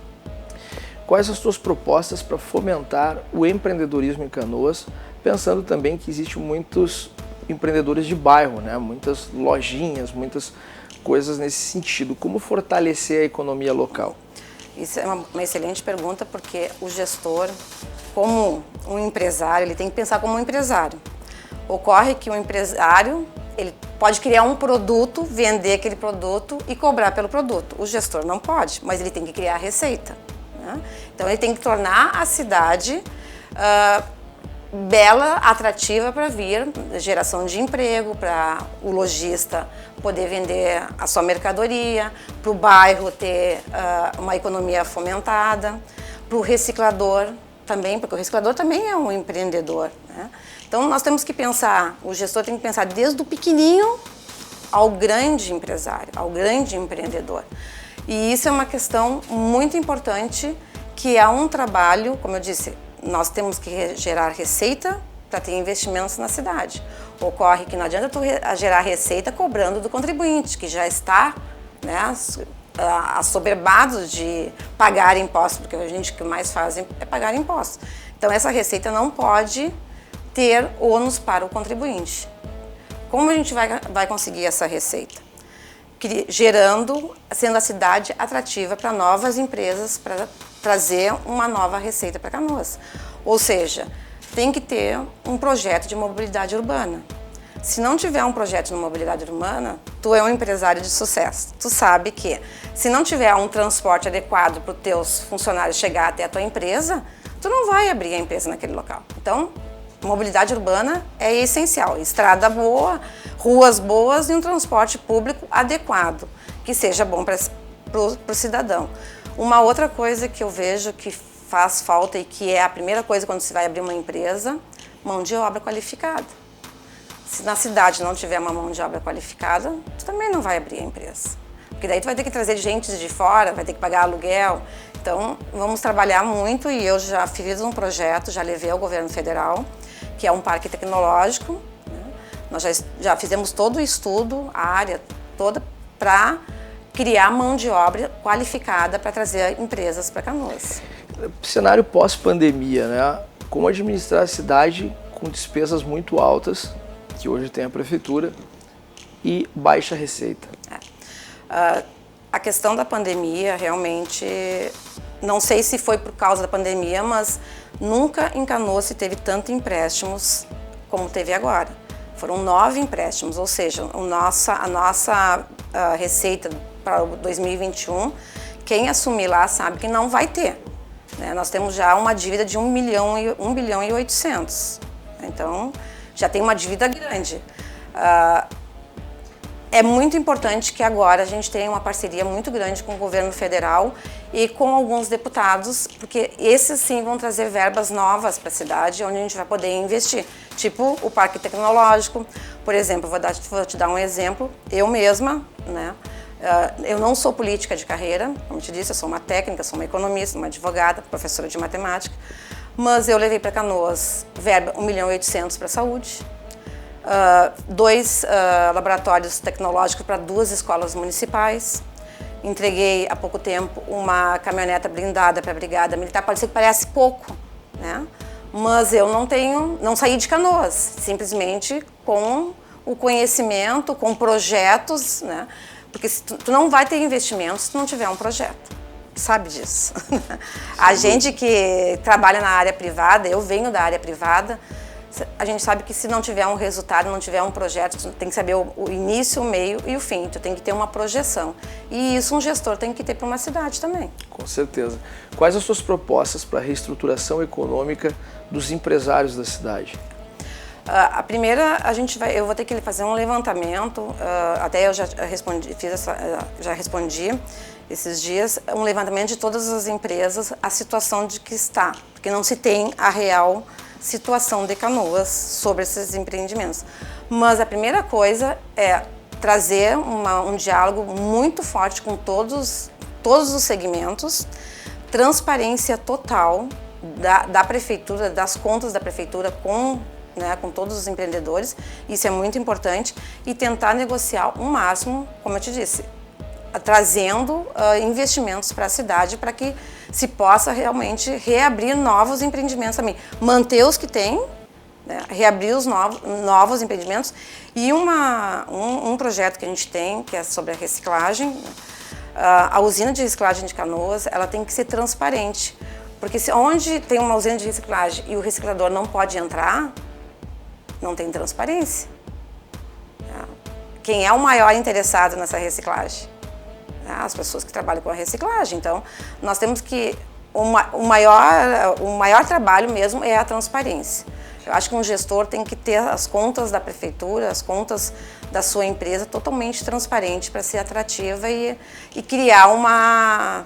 Quais as tuas propostas para fomentar o empreendedorismo em Canoas, pensando também que existem muitos empreendedores de bairro, né? Muitas lojinhas, muitas coisas nesse sentido. Como fortalecer a economia local? Isso é uma excelente pergunta, porque o gestor, como um empresário, ele tem que pensar como um empresário. Ocorre que o empresário ele pode criar um produto, vender aquele produto e cobrar pelo produto. O gestor não pode, mas ele tem que criar a receita, né? Então ele tem que tornar a cidade bela, atrativa para vir, geração de emprego, para o lojista poder vender a sua mercadoria, para o bairro ter uma economia fomentada, para o reciclador também, porque o reciclador também é um empreendedor, né? Então nós temos que pensar, o gestor tem que pensar desde o pequenininho ao grande empresário, ao grande empreendedor. E isso é uma questão muito importante, que é um trabalho, como eu disse, nós temos que gerar receita para ter investimentos na cidade. Ocorre que não adianta tu gerar receita cobrando do contribuinte, que já está, né, assoberbado de pagar impostos, porque a gente o que mais faz é pagar impostos. Então essa receita não pode ter ônus para o contribuinte. Como a gente vai conseguir essa receita? Sendo a cidade atrativa para novas empresas, para trazer uma nova receita para Canoas. Ou seja, tem que ter um projeto de mobilidade urbana. Se não tiver um projeto de mobilidade urbana, tu é um empresário de sucesso. Tu sabe que se não tiver um transporte adequado para os teus funcionários chegar até a tua empresa, tu não vai abrir a empresa naquele local. Então, mobilidade urbana é essencial. Estrada boa, ruas boas e um transporte público adequado, que seja bom para o cidadão. Uma outra coisa que eu vejo que faz falta e que é a primeira coisa quando se vai abrir uma empresa, mão de obra qualificada. Se na cidade não tiver uma mão de obra qualificada, tu também não vai abrir a empresa. Porque daí tu vai ter que trazer gente de fora, vai ter que pagar aluguel. Então, vamos trabalhar muito e eu já fiz um projeto, já levei ao governo federal, que é um parque tecnológico, né? Nós já fizemos todo o estudo, a área toda, para criar mão de obra qualificada para trazer empresas para Canoas. Cenário pós-pandemia, né? Como administrar a cidade com despesas muito altas, que hoje tem a prefeitura, e baixa receita? A questão da pandemia, realmente, não sei se foi por causa da pandemia, mas nunca em Canoas se teve tantos empréstimos como teve agora. Foram 9 empréstimos, ou seja, a nossa receita para 2021, quem assumir lá sabe que não vai ter, né? Nós temos já uma dívida de 1 bilhão e 800. Então, já tem uma dívida grande. É muito importante que agora a gente tenha uma parceria muito grande com o governo federal e com alguns deputados, porque esses sim vão trazer verbas novas para a cidade, onde a gente vai poder investir. Tipo o Parque Tecnológico, por exemplo, vou te dar um exemplo, eu mesma, né? Eu não sou política de carreira, como te disse, eu sou uma técnica, sou uma economista, uma advogada, professora de matemática, mas eu levei para Canoas verba 1 milhão e 800 para a saúde, 2 laboratórios tecnológicos para 2 escolas municipais. Entreguei há pouco tempo uma caminhoneta blindada para a Brigada Militar. Pode ser que parece pouco, né? Mas eu não saí de Canoas, simplesmente com o conhecimento, com projetos, né? Porque tu não vai ter investimento se tu não tiver um projeto. Sabe disso. A gente que trabalha na área privada, eu venho da área privada, a gente sabe que se não tiver um resultado, não tiver um projeto, tu tem que saber o início, o meio e o fim, tu tem que ter uma projeção. E isso um gestor tem que ter para uma cidade também. Com certeza. Quais as suas propostas para a reestruturação econômica dos empresários da cidade? A primeira, eu vou ter que fazer um levantamento, até eu já respondi esses dias, um levantamento de todas as empresas, a situação de que está, porque não se tem a real situação de Canoas sobre esses empreendimentos. Mas a primeira coisa é trazer um diálogo muito forte com todos os segmentos, transparência total da prefeitura, das contas da prefeitura com todos os empreendedores, isso é muito importante, e tentar negociar o máximo, como eu te disse, trazendo investimentos para a cidade para que se possa realmente reabrir novos empreendimentos também, manter os que tem, né, reabrir os novos empreendimentos e um projeto que a gente tem, que é sobre a reciclagem. A usina de reciclagem de Canoas, ela tem que ser transparente, porque onde tem uma usina de reciclagem e o reciclador não pode entrar, não tem transparência. Quem é o maior interessado nessa reciclagem? As pessoas que trabalham com a reciclagem. Então, nós temos que... O maior trabalho mesmo é a transparência. Eu acho que um gestor tem que ter as contas da prefeitura, as contas da sua empresa totalmente transparentes para ser atrativa e criar uma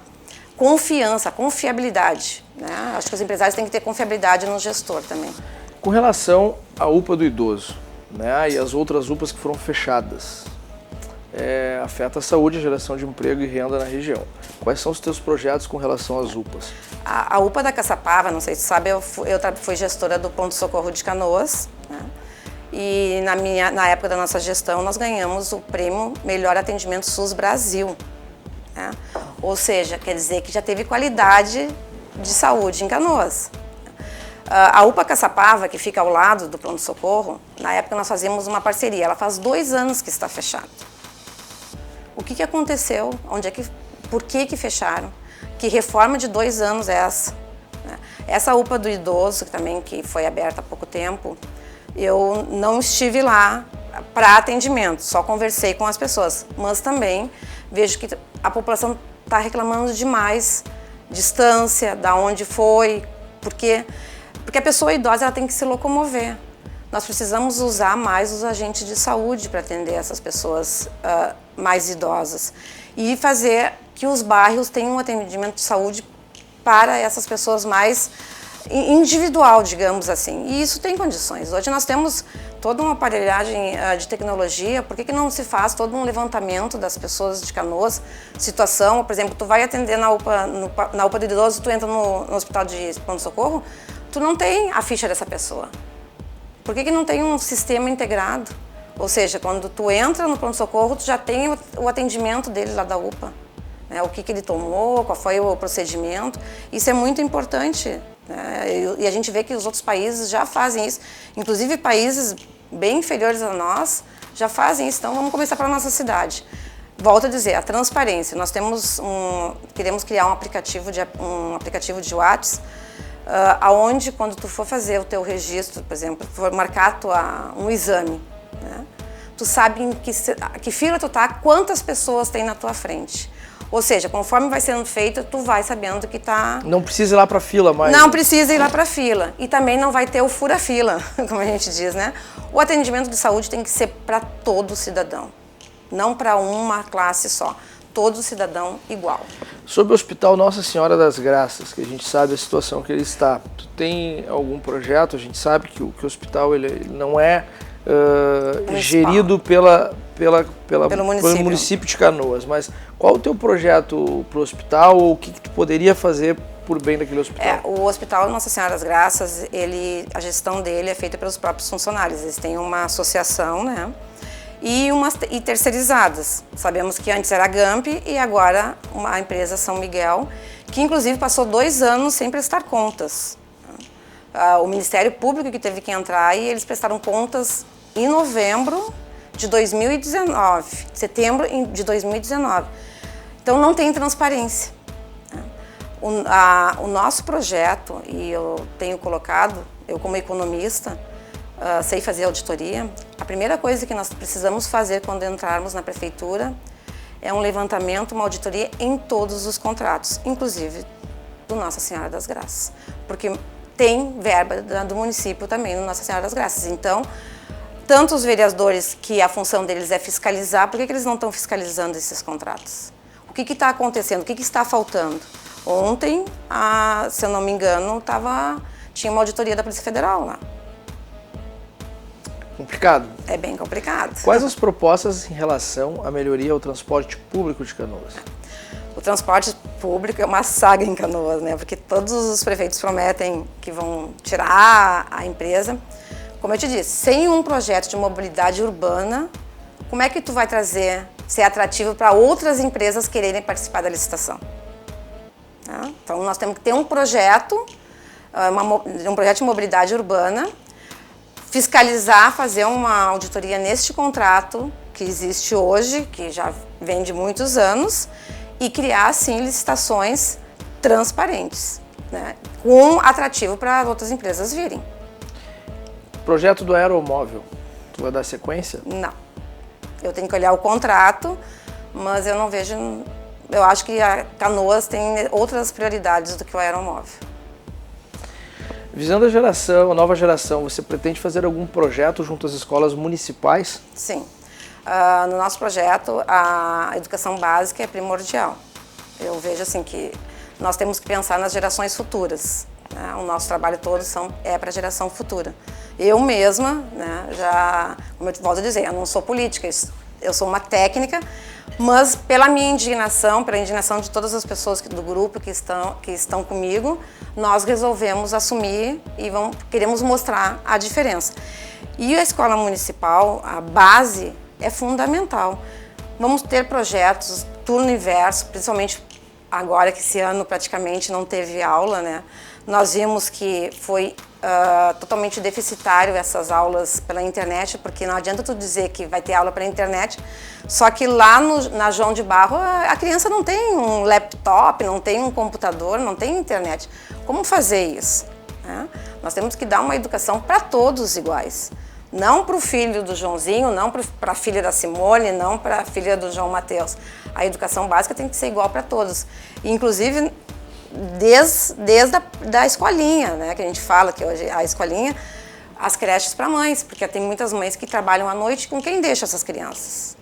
confiança, confiabilidade, né? Acho que os empresários têm que ter confiabilidade no gestor também. Com relação à UPA do idoso, né, e as outras UPAs que foram fechadas, afeta a saúde, a geração de emprego e renda na região. Quais são os teus projetos com relação às UPAs? A UPA da Caçapava, não sei se tu sabe, eu fui gestora do Pronto Socorro de Canoas, né? E na época da nossa gestão nós ganhamos o prêmio Melhor Atendimento SUS Brasil, né? Ou seja, quer dizer que já teve qualidade de saúde em Canoas. A UPA Caçapava, que fica ao lado do Pronto Socorro, na época nós fazíamos uma parceria, ela faz 2 anos que está fechada. O que aconteceu? Por que fecharam? Que reforma de 2 anos é essa? Essa UPA do idoso, que foi aberta há pouco tempo, eu não estive lá para atendimento, só conversei com as pessoas, mas também vejo que a população está reclamando demais, distância, da onde foi, porque a pessoa idosa ela tem que se locomover. Nós precisamos usar mais os agentes de saúde para atender essas pessoas mais idosas e fazer que os bairros tenham um atendimento de saúde para essas pessoas mais individual, digamos assim. E isso tem condições. Hoje nós temos toda uma aparelhagem de tecnologia, por que não se faz todo um levantamento das pessoas de Canoas? Situação, por exemplo, tu vai atender na UPA do idoso, tu entra no hospital de pronto-socorro, tu não tem a ficha dessa pessoa. Por que não tem um sistema integrado? Ou seja, quando tu entra no pronto-socorro, tu já tem o atendimento dele lá da UPA. Né? O que ele tomou, qual foi o procedimento. Isso é muito importante. Né? E a gente vê que os outros países já fazem isso. Inclusive países bem inferiores a nós já fazem isso. Então vamos começar para a nossa cidade. Volto a dizer, a transparência. Nós queremos criar um aplicativo de WhatsApp, aonde quando tu for fazer o teu registro, por exemplo, for marcar um exame, né? Tu sabe em que fila tu tá, quantas pessoas tem na tua frente. Ou seja, conforme vai sendo feito, tu vai sabendo que tá... Não precisa ir lá para fila mais. Não precisa ir lá para fila. E também não vai ter o fura-fila, como a gente diz, né? O atendimento de saúde tem que ser para todo cidadão, não para uma classe só. Todo cidadão igual. Sobre o Hospital Nossa Senhora das Graças, que a gente sabe a situação que ele está, tu tem algum projeto? A gente sabe que o hospital ele não é gerido pelo município de Canoas, mas qual o teu projeto para o hospital ou o que tu poderia fazer por bem daquele hospital. O Hospital Nossa Senhora das Graças, a gestão dele é feita pelos próprios funcionários. Eles têm uma associação, né? E terceirizadas. Sabemos que antes era a GAMP e agora a empresa São Miguel, que inclusive passou 2 anos sem prestar contas. O Ministério Público que teve que entrar e eles prestaram contas em novembro de 2019, setembro de 2019. Então não tem transparência. O nosso projeto, e eu tenho colocado, eu como economista, sei fazer auditoria, a primeira coisa que nós precisamos fazer quando entrarmos na prefeitura é um levantamento, uma auditoria em todos os contratos, inclusive do Nossa Senhora das Graças, porque tem verba do município também no Nossa Senhora das Graças. Então, tanto os vereadores, que a função deles é fiscalizar, por que eles não estão fiscalizando esses contratos? O que está acontecendo? O que está faltando? Ontem, se eu não me engano, tinha uma auditoria da Polícia Federal lá. Complicado. É bem complicado. Quais as propostas em relação à melhoria ao transporte público de Canoas? O transporte público é uma saga em Canoas, né? Porque todos os prefeitos prometem que vão tirar a empresa. Como eu te disse, sem um projeto de mobilidade urbana, como é que tu vai ser atrativo para outras empresas quererem participar da licitação? Então, nós temos que ter um projeto de mobilidade urbana, fiscalizar, fazer uma auditoria neste contrato que existe hoje, que já vem de muitos anos, e criar, sim, licitações transparentes, né, com atrativo para outras empresas virem. Projeto do aeromóvel, tu vai dar sequência? Não. Eu tenho que olhar o contrato, mas eu não vejo... Eu acho que a Canoas tem outras prioridades do que o aeromóvel. Visando a nova geração, você pretende fazer algum projeto junto às escolas municipais? Sim. No nosso projeto, a educação básica é primordial. Eu vejo assim que nós temos que pensar nas gerações futuras, né? O nosso trabalho todo é para a geração futura. Eu mesma, né, como eu volto a dizer, eu não sou política, eu sou uma técnica, mas pela minha indignação, pela indignação de todas as pessoas do grupo que estão comigo, nós resolvemos assumir e queremos mostrar a diferença. E a escola municipal, a base, é fundamental. Vamos ter projetos turno inverso, principalmente agora que esse ano praticamente não teve aula, né? Nós vimos que foi totalmente deficitário essas aulas pela internet, porque não adianta tu dizer que vai ter aula pela internet, só que lá na João de Barro a criança não tem um laptop, não tem um computador, não tem internet. Como fazer isso? Nós temos que dar uma educação para todos iguais. Não para o filho do Joãozinho, não para a filha da Simone, não para a filha do João Mateus. A educação básica tem que ser igual para todos. Inclusive, desde da escolinha, né, que a gente fala que hoje a escolinha, as creches para mães, porque tem muitas mães que trabalham à noite, com quem deixa essas crianças?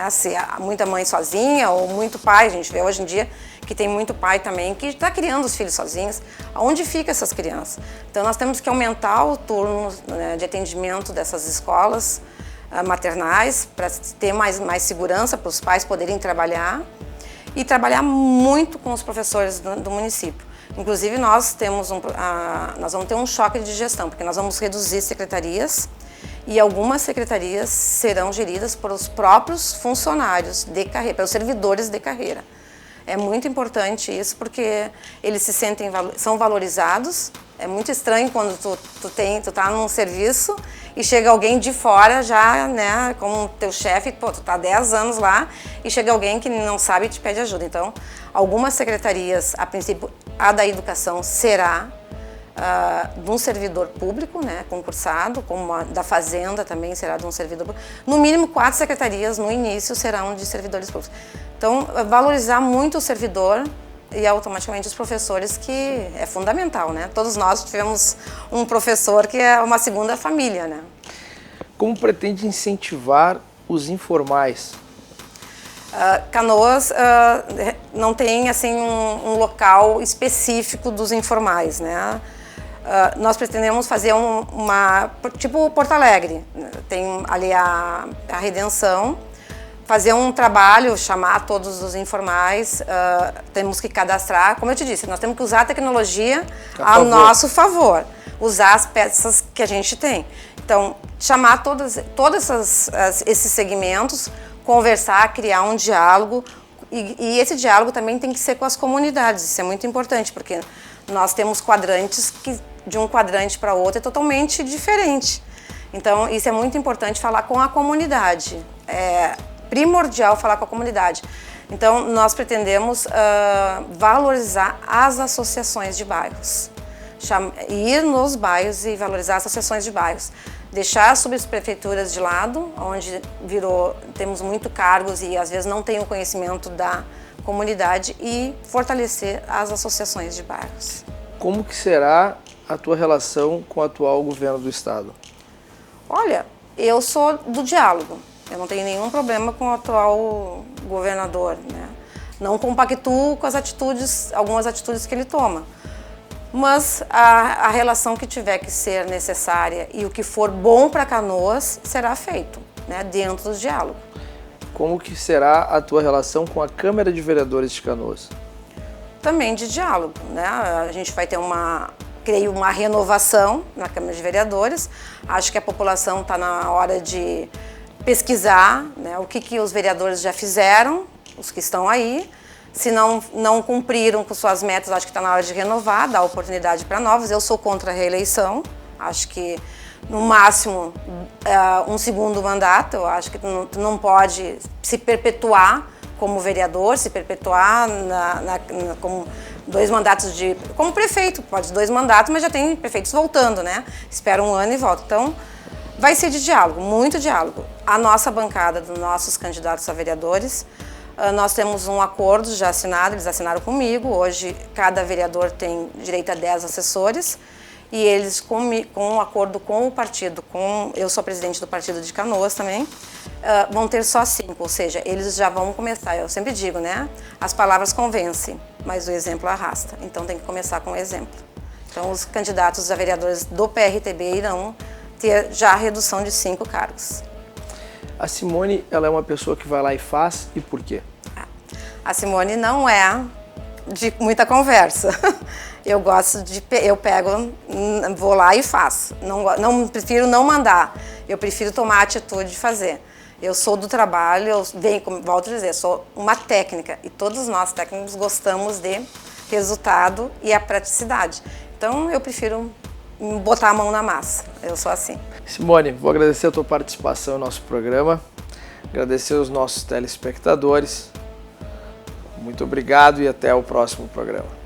Se há muita mãe sozinha ou muito pai, a gente vê hoje em dia que tem muito pai também que está criando os filhos sozinhos. Onde ficam essas crianças? Então nós temos que aumentar o turno, né, de atendimento dessas escolas maternais para ter mais segurança para os pais poderem trabalhar e trabalhar muito com os professores do município. Inclusive nós vamos ter um choque de gestão, porque nós vamos reduzir secretarias e algumas secretarias serão geridas por os próprios funcionários de carreira, pelos servidores de carreira. É muito importante isso, porque eles são valorizados. É muito estranho quando tu tá num serviço e chega alguém de fora já, né, como teu chefe, tu tá 10 anos lá e chega alguém que não sabe e te pede ajuda. Então, algumas secretarias, a princípio, a da educação será de um servidor público, né, concursado, como a da Fazenda também será de um servidor público. No mínimo 4 secretarias no início serão de servidores públicos. Então, valorizar muito o servidor e automaticamente os professores, que é fundamental, né? Todos nós tivemos um professor que é uma segunda família, né? Como pretende incentivar os informais? Canoas não tem assim um local específico dos informais, né? Nós pretendemos fazer tipo Porto Alegre, tem ali a Redenção, fazer um trabalho, chamar todos os informais, temos que cadastrar, como eu te disse, nós temos que usar a tecnologia a nosso favor, usar as peças que a gente tem. Então, chamar todos esses segmentos, conversar, criar um diálogo, e esse diálogo também tem que ser com as comunidades, isso é muito importante, porque nós temos quadrantes que de um quadrante para outro é totalmente diferente. Então, isso é muito importante, falar com a comunidade. É primordial falar com a comunidade. Então, nós pretendemos valorizar as associações de bairros. Ir nos bairros e valorizar as associações de bairros. Deixar as subprefeituras de lado, onde temos muito cargos e às vezes não tem o conhecimento da comunidade, e fortalecer as associações de bairros. Como que será a tua relação com o atual governo do estado? Olha, eu sou do diálogo. Eu não tenho nenhum problema com o atual governador, né? Não compactuo com algumas atitudes que ele toma. Mas a relação que tiver que ser necessária e o que for bom para Canoas será feito, né, dentro do diálogo. Como que será a tua relação com a Câmara de Vereadores de Canoas? Também de diálogo, né? A gente vai ter creio, uma renovação na Câmara de Vereadores. Acho que a população está na hora de pesquisar, né, o que os vereadores já fizeram, os que estão aí. Se não cumpriram com suas metas, acho que está na hora de renovar, dar oportunidade para novos. Eu sou contra a reeleição, acho que no máximo um segundo mandato. Eu acho que tu não pode se perpetuar como vereador, se perpetuar como 2 mandatos como prefeito, pode 2 mandatos, mas já tem prefeitos voltando, né? Espera 1 ano e volta. Então, vai ser de diálogo, muito diálogo. A nossa bancada dos nossos candidatos a vereadores, nós temos um acordo já assinado, eles assinaram comigo. Hoje, cada vereador tem direito a 10 assessores, e eles, com um acordo com o partido, eu sou presidente do partido de Canoas também, vão ter só 5, ou seja, eles já vão começar. Eu sempre digo, né? As palavras convencem, mas o exemplo arrasta. Então tem que começar com o exemplo. Então os candidatos a vereadores do PRTB irão ter já a redução de 5 cargos. A Simone, ela é uma pessoa que vai lá e faz, e por quê? A Simone não é de muita conversa. Eu vou lá e faço. Prefiro não mandar. Eu prefiro tomar a atitude de fazer. Eu sou do trabalho, volto a dizer, sou uma técnica, e todos nós técnicos gostamos de resultado e a praticidade. Então eu prefiro botar a mão na massa. Eu sou assim. Simone, vou agradecer a tua participação no nosso programa, agradecer aos nossos telespectadores. Muito obrigado e até o próximo programa.